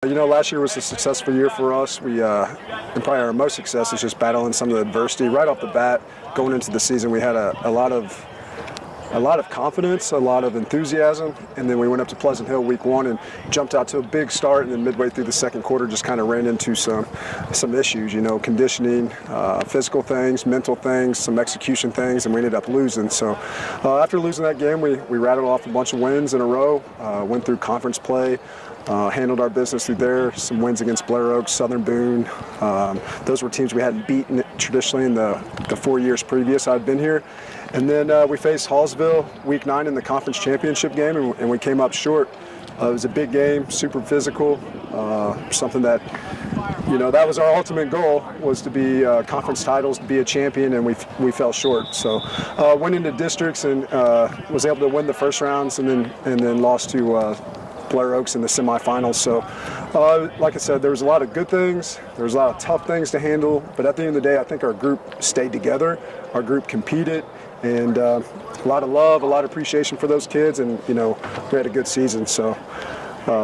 You know, last year was a successful year for us. And probably our most success is just battling some of the adversity right off the bat. Going into the season, we had a lot of confidence, a lot of enthusiasm, and then we went up to Pleasant Hill week 1 and jumped out to a big start, and then midway through the second quarter just kind of ran into some issues, you know, conditioning, physical things, mental things, some execution things, and we ended up losing. So after losing that game, we rattled off a bunch of wins in a row, went through conference play, handled our business through there, some wins against Blair Oaks, Southern Boone. Those were teams we hadn't beaten traditionally in the 4 years previous I'd been here. And then we faced Hallsville week 9 in the conference championship game, and we came up short. It was a big game, super physical, something that, you know, that was our ultimate goal, was to be conference titles, to be a champion, and we fell short. So went into districts and was able to win the first rounds, and then lost to Blair Oaks in the semifinals. So like I said, there was a lot of good things, there was a lot of tough things to handle, but at the end of the day, I think our group stayed together, our group competed, and a lot of love, a lot of appreciation for those kids, and you know, we had a good season. So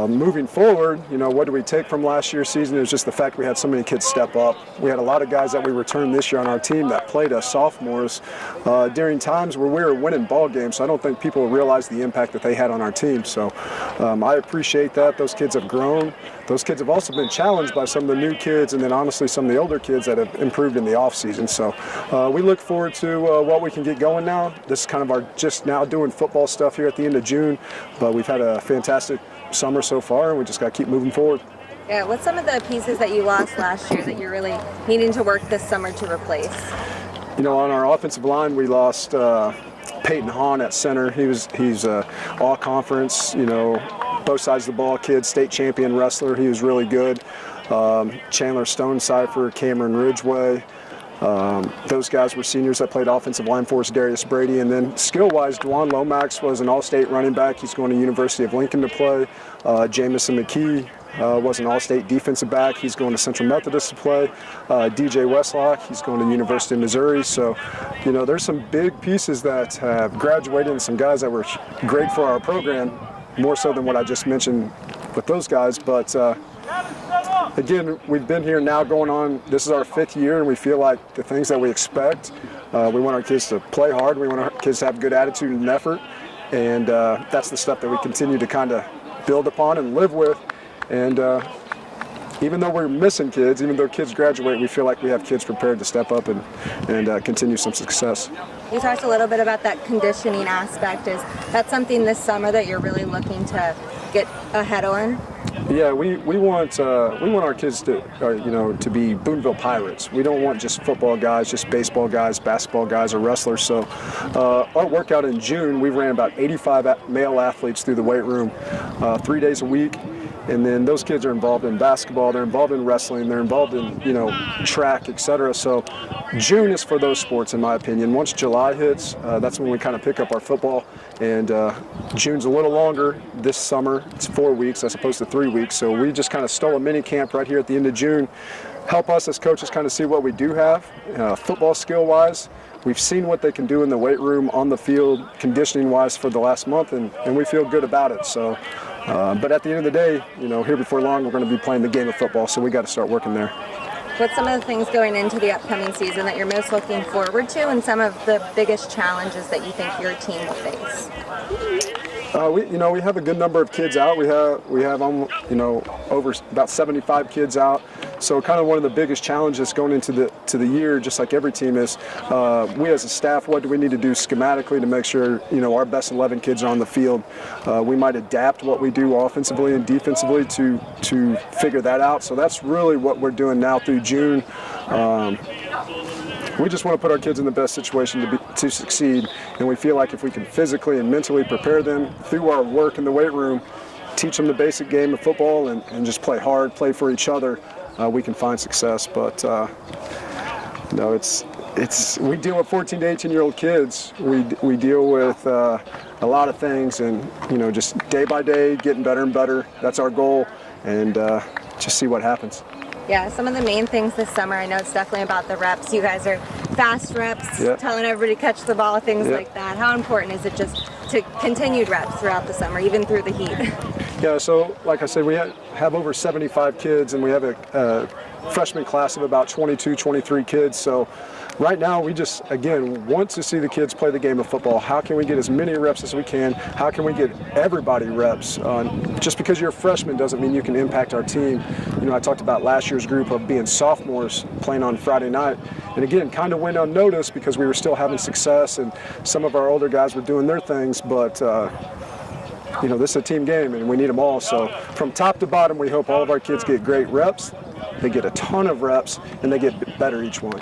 moving forward, you know, what do we take from last year's season? It was just the fact we had so many kids step up. We had a lot of guys that we returned this year on our team that played as sophomores during times where we were winning ball games. So I don't think people realize the impact that they had on our team. So I appreciate that. Those kids have grown. Those kids have also been challenged by some of the new kids, and then honestly some of the older kids that have improved in the off season. So we look forward to what we can get going now. This is kind of our just now doing football stuff here at the end of June, but we've had a fantastic summer so far, and we just got to keep moving forward. Yeah, what's some of the pieces that you lost last year that you're really needing to work this summer to replace? You know, on our offensive line, we lost Peyton Hahn at center. He's all conference, you know, both sides of the ball kid, state champion wrestler. He was really good. Chandler Stonecipher, Cameron Ridgeway. Those guys were seniors that played offensive line for us, Darius Brady. And then skill-wise, Dwan Lomax was an all-state running back. He's going to University of Lincoln to play. Jamison McKee was an all-state defensive back. He's going to Central Methodist to play. DJ Westlock, he's going to University of Missouri. So, you know, there's some big pieces that have graduated and some guys that were great for our program, more so than what I just mentioned with those guys. But again, we've been here now going on, this is our 5th year, and we feel like the things that we expect, we want our kids to play hard, we want our kids to have good attitude and effort, and that's the stuff that we continue to kind of build upon and live with. And even though we're missing kids, even though kids graduate, we feel like we have kids prepared to step up and continue some success. You talked a little bit about that conditioning aspect. Is that something this summer that you're really looking to get ahead on? Yeah, we want our kids to to be Boonville Pirates. We don't want just football guys, just baseball guys, basketball guys, or wrestlers. So our workout in June, we ran about 85 male athletes through the weight room 3 days a week. And then those kids are involved in basketball, they're involved in wrestling, they're involved in, you know, track, etc. So June is for those sports, in my opinion. Once July hits, that's when we kind of pick up our football. And June's a little longer this summer. It's 4 weeks as opposed to 3 weeks. So we just kind of stole a mini camp right here at the end of June. Help us as coaches kind of see what we do have, football skill-wise. We've seen what they can do in the weight room, on the field, conditioning-wise for the last month, and we feel good about it. So, but at the end of the day, you know, here before long, we're going to be playing the game of football, so we got to start working there. What's some of the things going into the upcoming season that you're most looking forward to, and some of the biggest challenges that you think your team will face? We have a good number of kids out. We have over about 75 kids out. So kind of one of the biggest challenges going into the year, just like every team is, we as a staff, what do we need to do schematically to make sure, you know, our best 11 kids are on the field? We might adapt what we do offensively and defensively to figure that out. So that's really what we're doing now through June. We just want to put our kids in the best situation to succeed, and we feel like if we can physically and mentally prepare them through our work in the weight room, teach them the basic game of football, and just play hard, play for each other, we can find success. But we deal with 14 to 18-year-old kids. We deal with a lot of things, and just day by day, getting better and better. That's our goal, and just see what happens. Yeah, some of the main things this summer, I know it's definitely about the reps. You guys are fast reps, telling everybody to catch the ball, things like that. How important is it just to continued reps throughout the summer, even through the heat? Yeah, so like I said, we have over 75 kids, and we have a freshman class of about 22, 23 kids. So right now we just, again, want to see the kids play the game of football. How can we get as many reps as we can? How can we get everybody reps? Just because you're a freshman doesn't mean you can impact our team. You know, I talked about last year's group of being sophomores playing on Friday night. And again, kind of went unnoticed because we were still having success and some of our older guys were doing their things, but you know, this is a team game and we need them all. So from top to bottom, we hope all of our kids get great reps, they get a ton of reps, and they get better each one.